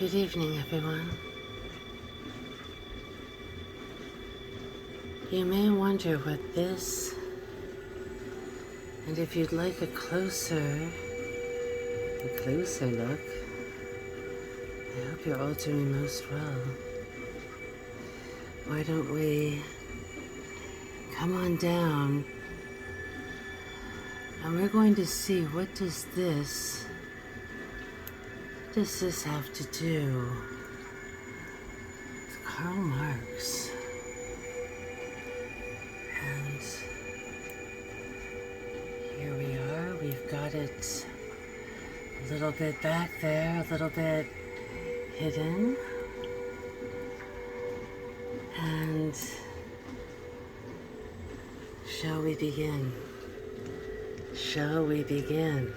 Good evening, everyone. You may wonder what this, and if you'd like a closer look, I hope you're all doing most well. Why don't we come on down, and we're going to see what does this have to do with Karl Marx? And here we are. We've got it a little bit back there, a little bit hidden. And shall we begin? Shall we begin?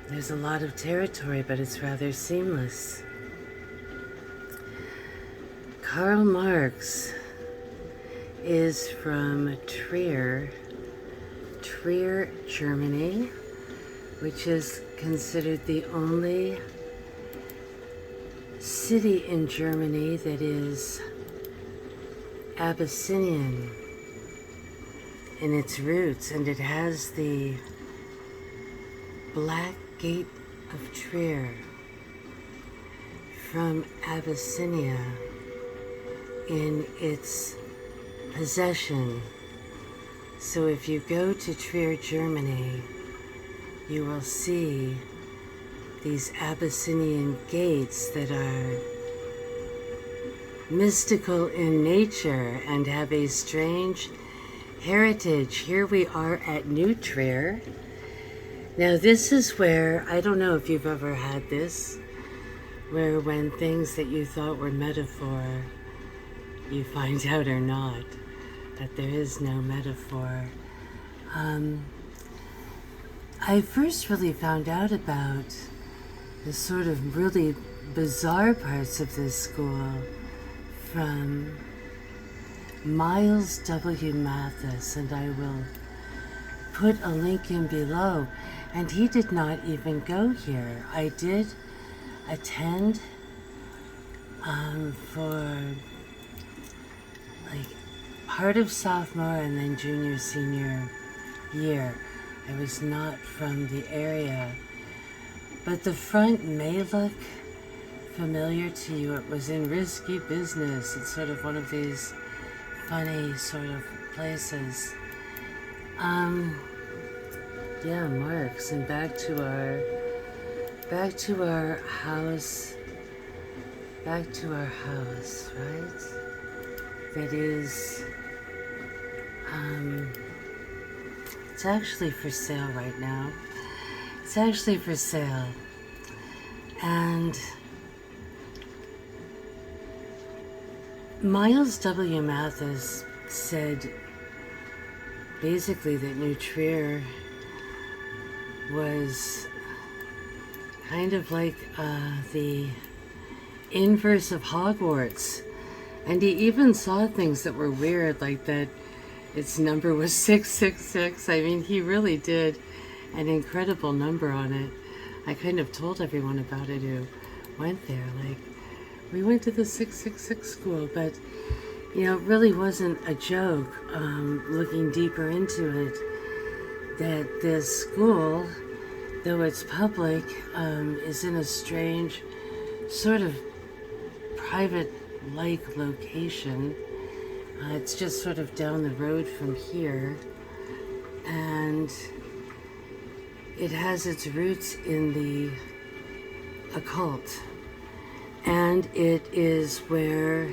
There's a lot of territory, but it's rather seamless. Karl Marx is from Trier, Germany, which is considered the only city in Germany that is Abyssinian in its roots, and it has the Black Gate of Trier from Abyssinia in its possession. So if you go to Trier, Germany, you will see these Abyssinian gates that are mystical in nature and have a strange heritage. Here we are at New Trier. Now this is where, I don't know if you've ever had this, where when things that you thought were metaphor, you find out are not, that there is no metaphor. I first really found out about the sort of really bizarre parts of this school from Miles W. Mathis, and I will put a link in below. And he did not even go here. I did attend for like part of sophomore and then junior, senior year. I was not from the area, but the front may look familiar to you. It was in Risky Business. It's sort of one of these funny sort of places. Yeah, Marx, and back to our house, right? That is, it's actually for sale right now. It's actually for sale, and Miles W. Mathis said basically that New Trier was kind of like the inverse of Hogwarts. And he even saw things that were weird, like that its number was 666. I mean, he really did an incredible number on it. I kind of told everyone about it who went there. Like, we went to the 666 school, but, you know, it really wasn't a joke, looking deeper into it, that this school, though it's public, is in a strange sort of private-like location. It's just sort of down the road from here, and it has its roots in the occult, and it is where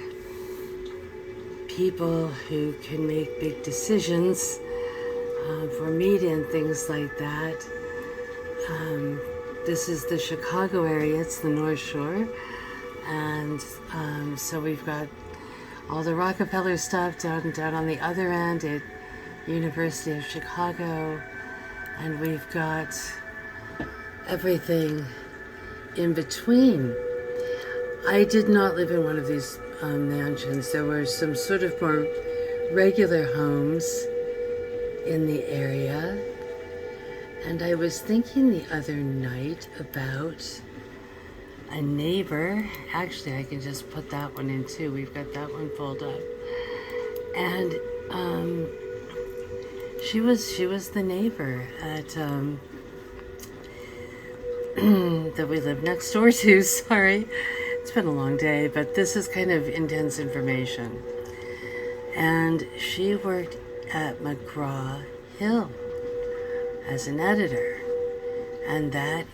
people who can make big decisions for media and things like that. This is the Chicago area, it's the North Shore, and so we've got all the Rockefeller stuff down on the other end at University of Chicago, and we've got everything in between. I did not live in one of these mansions. There were some sort of more regular homes in the area, and I was thinking the other night about a neighbor. Actually, I can just put that one in too. We've got that one pulled up. And she was the neighbor at that we live next door to. Sorry, it's been a long day, but this is kind of intense information. And she worked at McGraw-Hill as an editor, and that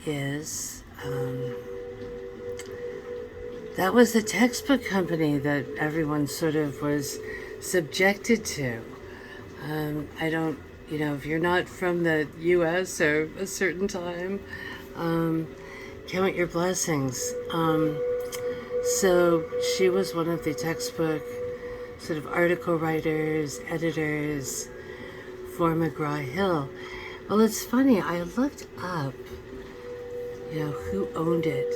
was the textbook company that everyone sort of was subjected to. I don't, if you're not from the U.S. or a certain time, count your blessings. So she was one of the textbook sort of article writers, editors for McGraw-Hill. Well, it's funny, I looked up, who owned it.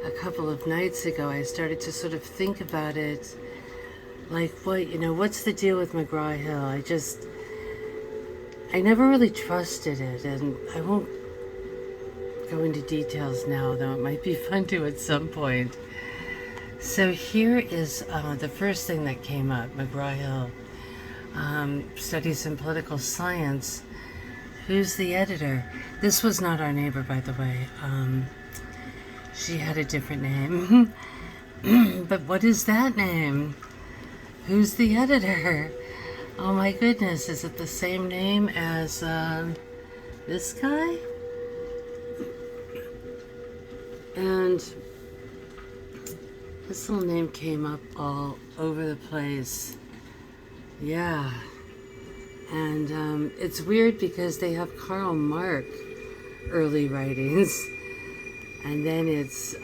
A couple of nights ago, I started to sort of think about it, like what's the deal with McGraw-Hill? I never really trusted it, and I won't go into details now, though it might be fun to at some point. So here is the first thing that came up. McGraw-Hill studies in political science. Who's the editor? This was not our neighbor, by the way. She had a different name. But what is that name? Who's the editor? Oh my goodness, is it the same name as this guy? And this little name came up all over the place. Yeah. And it's weird because they have Karl Marx early writings. And then it's,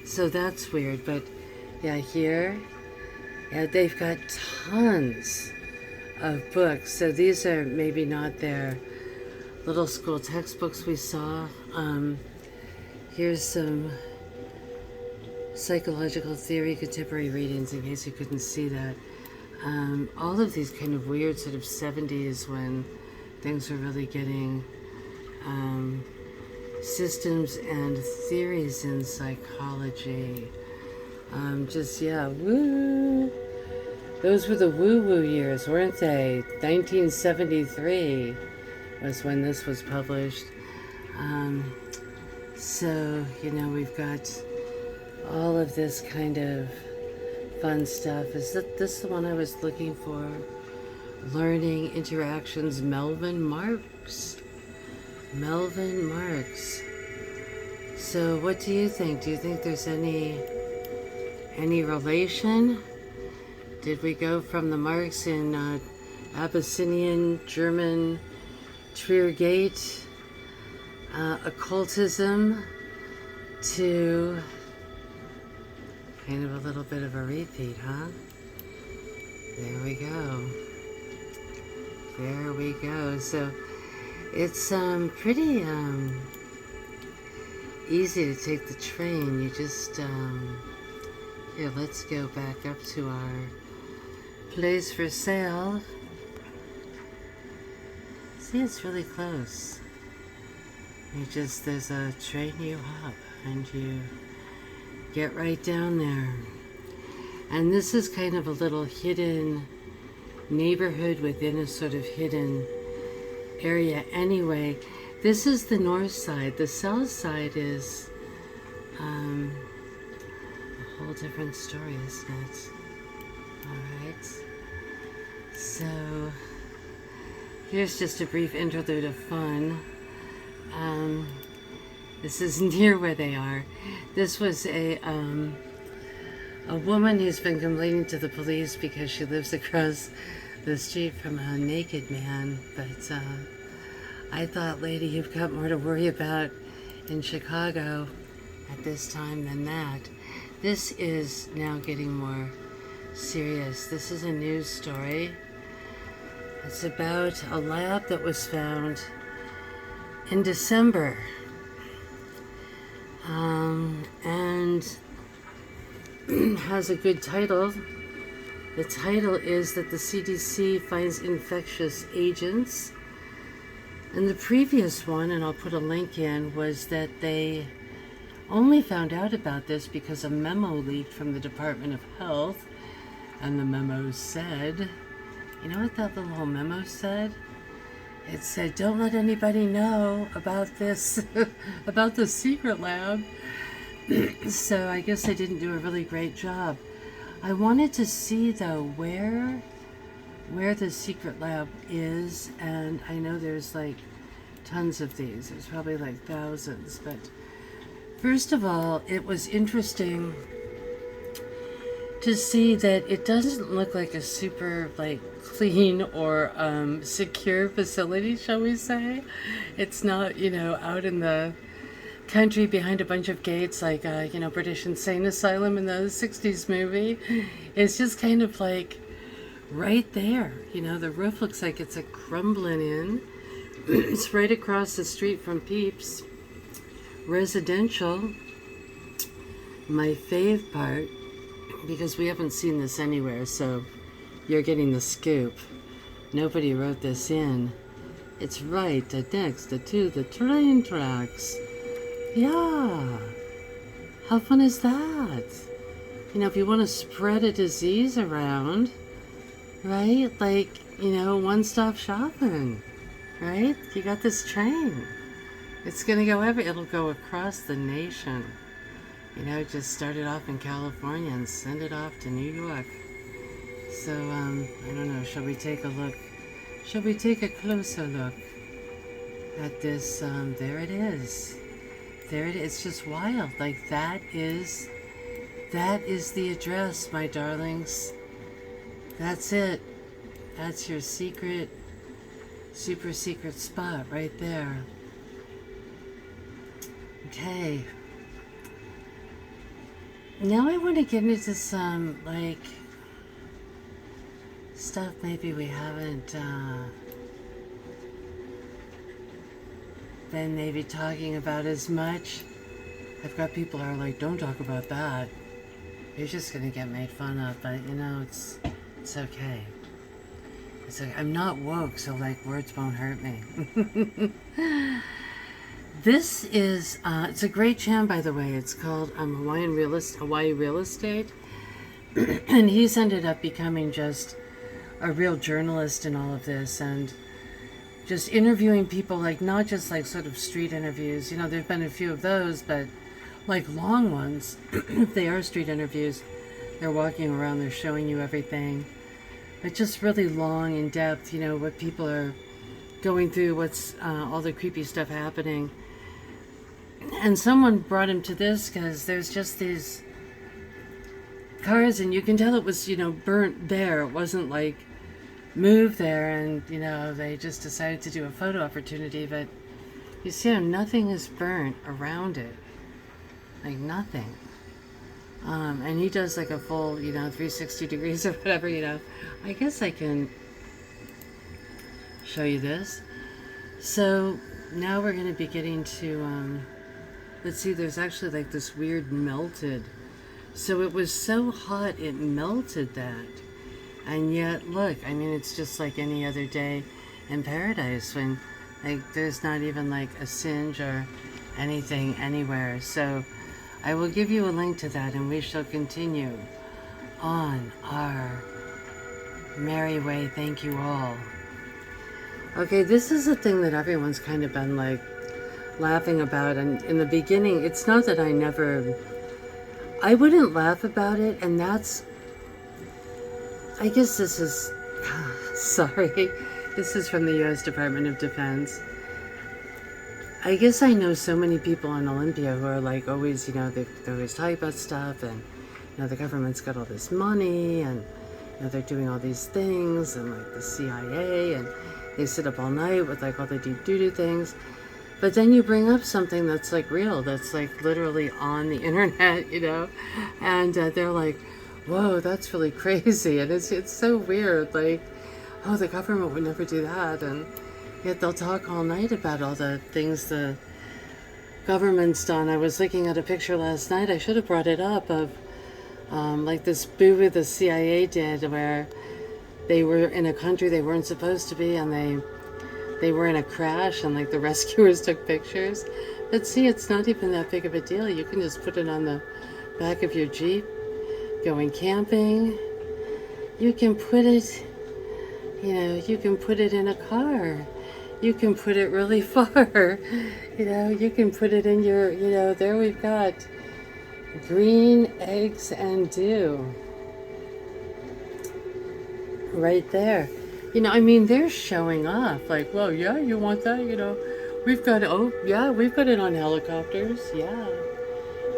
so that's weird. But yeah, here, they've got tons of books. So these are maybe not their little school textbooks we saw. Here's some psychological theory, contemporary readings, in case you couldn't see that. All of these kind of weird sort of 70s when things were really getting systems and theories in psychology. Woo! Those were the woo-woo years, weren't they? 1973 was when this was published. So, we've got all of this kind of fun stuff. Is this the one I was looking for? Learning Interactions, Melvin Marx. Melvin Marx. So what do you think? Do you think there's any relation? Did we go from the Marx in Abyssinian, German, Triergate, occultism, to kind of a little bit of a repeat, huh? There we go. There we go. So it's pretty easy to take the train. You just here, let's go back up to our place for sale. See, it's really close. There's a train you hop and you get right down there. And this is kind of a little hidden neighborhood within a sort of hidden area anyway. This is the north side. The south side is a whole different story, isn't it? Alright. So here's just a brief interlude of fun. This is near where they are. This was a woman who's been complaining to the police because she lives across the street from a naked man. But I thought, lady, you've got more to worry about in Chicago at this time than that. This is now getting more serious. This is a news story. It's about a lab that was found in December. And has a good title. The title is that the CDC finds infectious agents And the previous one, and I'll put a link in, was that they only found out about this because a memo leaked from the Department of Health. And the memo said, you know what that little memo said? It said, don't let anybody know about this, about the secret lab. So I guess they didn't do a really great job. I wanted to see, though, where the secret lab is, and I know there's like tons of these. There's probably like thousands, but first of all, it was interesting to see that it doesn't look like a super like clean or secure facility, shall we say. It's not, out in the country behind a bunch of gates like British Insane Asylum in the 60s movie. It's just kind of like right there. The roof looks like it's a crumbling in. It's right across the street from Peeps. Residential. My fave part, because we haven't seen this anywhere, so you're getting the scoop. Nobody wrote this in. It's right next to the train tracks. Yeah. How fun is that? If you want to spread a disease around, right? Like, one-stop shopping, right? You got this train. It's going to go it'll go across the nation. Just start it off in California and send it off to New York. So, I don't know, shall we take a look? Shall we take a closer look at this? There it is. There it is. It's just wild. Like, that is the address, my darlings. That's it. That's your secret, super secret spot right there. Okay. Now I want to get into some, stuff maybe we haven't been maybe talking about as much. I've got people who are like, don't talk about that. You're just going to get made fun of. But, it's okay. It's okay. I'm not woke, so, words won't hurt me. This is, it's a great channel, by the way. It's called Hawaii Real Estate. And he's ended up becoming just a real journalist in all of this, and just interviewing people, not just sort of street interviews. There've been a few of those, but long ones. If they are street interviews, they're walking around, they're showing you everything. But just really long, in depth, what people are going through, what's all the creepy stuff happening. And someone brought him to this because there's just these cars, and you can tell it was, burnt there. It wasn't moved there, and, they just decided to do a photo opportunity. But you see how nothing is burnt around it. Nothing. And he does a full, 360 degrees or whatever, I guess I can show you this. So now we're going to be getting to, let's see, there's actually this weird melted. So it was so hot it melted that. And yet, look, it's just like any other day in paradise when there's not even a singe or anything anywhere. So I will give you a link to that, and we shall continue on our merry way. Thank you all. Okay, this is a thing that everyone's kind of been laughing about, and in the beginning, it's not that I wouldn't laugh about it, and that's, I guess this is, sorry, this is from the U.S. Department of Defense. I guess I know so many people in Olympia who are always, they're always talking about stuff, and, the government's got all this money, and, they're doing all these things, and the CIA, and they sit up all night with all the deep doo-doo things. But then you bring up something that's real, that's literally on the internet, and they're like, whoa, that's really crazy. And it's so weird, oh, the government would never do that. And yet they'll talk all night about all the things the government's done. I was looking at a picture last night, I should have brought it up, of this boo-boo the CIA did, where they were in a country they weren't supposed to be, and they they were in a crash and like the rescuers took pictures. But see, it's not even that big of a deal. You can just put it on the back of your Jeep, going camping. You can put it, you can put it in a car. You can put it really far. You can put it in your, there we've got green eggs and dew. Right there. They're showing off. Like, well, yeah, you want that? We've got, we've got it on helicopters. Yeah.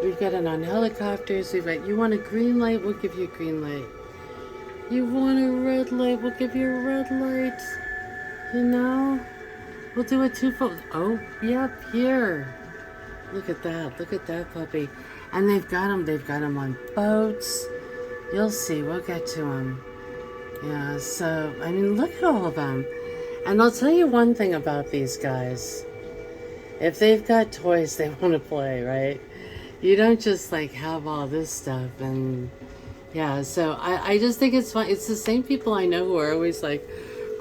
We've got it on helicopters. You want a green light? We'll give you a green light. You want a red light? We'll give you a red light. We'll do it twofold. Oh, yep, here. Look at that. Look at that puppy. And they've got them on boats. You'll see. We'll get to them. Yeah, so, look at all of them. And I'll tell you one thing about these guys. If they've got toys, they want to play, right? You don't just, have all this stuff. And, yeah, so I just think it's fun. It's the same people I know who are always like,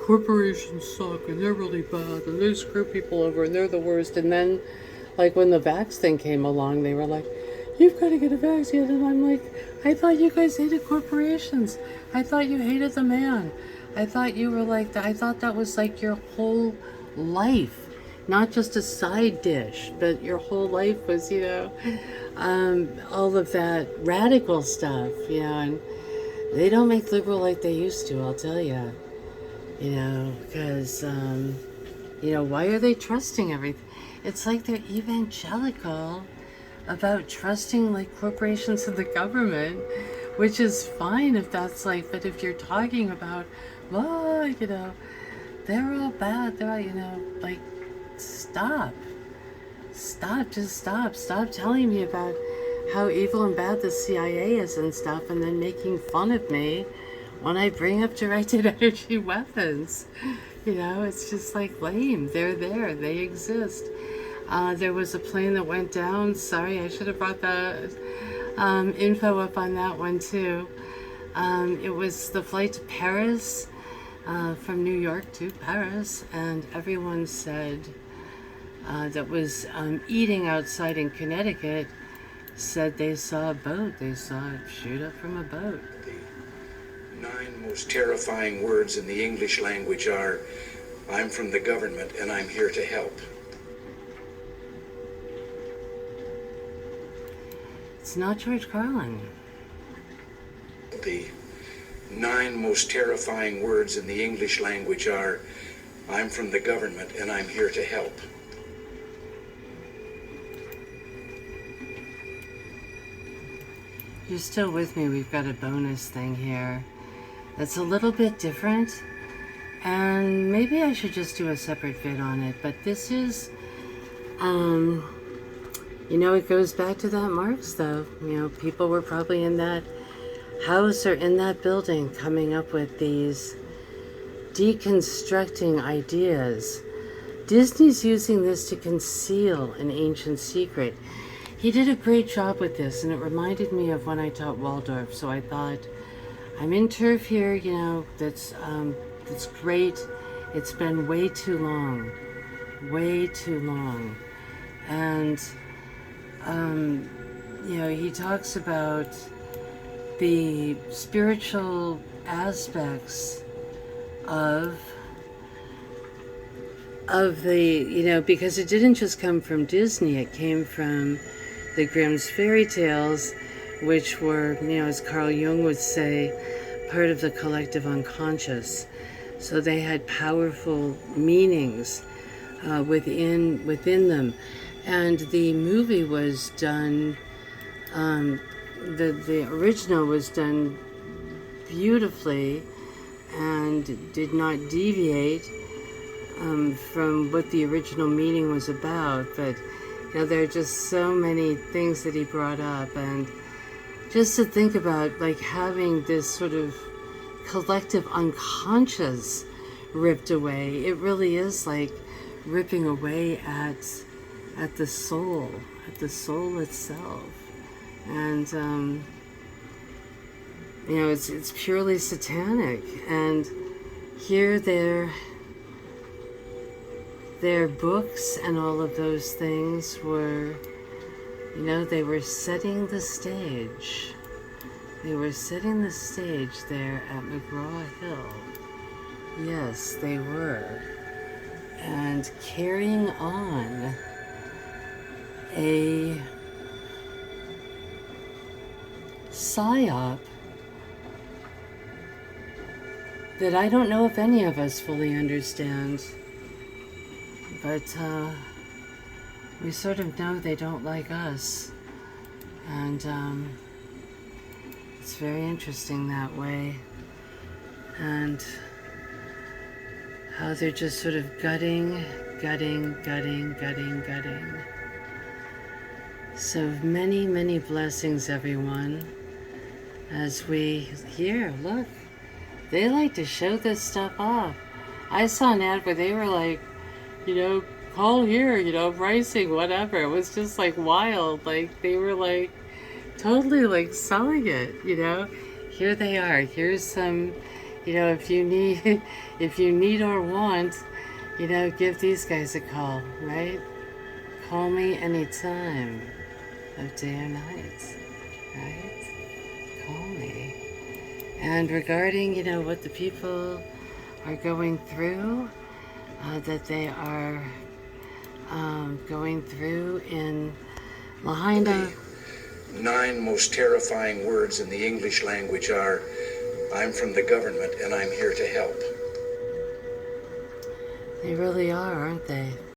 corporations suck, and they're really bad, and they screw people over, and they're the worst. And then, when the vax thing came along, they were like, you've got to get a vaccine. And I'm like, I thought you guys hated corporations. I thought you hated the man. I thought you were like that. I thought that was your whole life, not just a side dish, but your whole life was, all of that radical stuff, and they don't make liberal like they used to, I'll tell you, because, why are they trusting everything? It's like they're evangelical about trusting corporations and the government, which is fine if that's but if you're talking about, well, they're all bad, they're all, stop, just stop telling me about how evil and bad the CIA is and stuff, and then making fun of me when I bring up directed energy weapons. It's just lame. They're there, they exist. There was a plane that went down. Sorry, I should have brought the info up on that one too. It was the flight to Paris, from New York to Paris, and everyone said that was eating outside in Connecticut said they saw a boat. They saw it shoot up from a boat. The 9 most terrifying words in the English language are, I'm from the government and I'm here to help. It's not George Carlin. The 9 most terrifying words in the English language are, I'm from the government and I'm here to help. You're still with me. We've got a bonus thing here that's a little bit different, and maybe I should just do a separate vid on it, but this is it goes back to that Marx, though. People were probably in that house or in that building coming up with these deconstructing ideas. Disney's using this to conceal an ancient secret. He did a great job with this, and it reminded me of when I taught Waldorf, so I thought, I'm in turf here, that's great. It's been way too long. And he talks about the spiritual aspects of the, because it didn't just come from Disney, it came from the Grimm's fairy tales, which were, as Carl Jung would say, part of the collective unconscious. So they had powerful meanings within them. And the movie was done, the original was done beautifully and did not deviate from what the original meaning was about. But there are just so many things that he brought up, and just to think about having this sort of collective unconscious ripped away, it really is ripping away at the soul itself. And it's purely satanic. And here their books and all of those things were, you know, they were setting the stage. They were setting the stage there at McGraw-Hill. Yes, they were. And carrying on a psyop that I don't know if any of us fully understand. But we sort of know they don't like us. And it's very interesting that way. And how they're just sort of gutting. So many, many blessings, everyone. As we, here, look, they like to show this stuff off. I saw an ad where they were like, you know, call here, you know, pricing, whatever. It was just like wild. Like they were like totally like selling it, you know. Here they are. Here's some, you know, if you need or want, you know, give these guys a call, right? Call me anytime of day or night, right? Call me. And regarding, you know, what the people are going through, that they are going through in Lahaina. The 9 most terrifying words in the English language are, I'm from the government and I'm here to help. They really are, aren't they?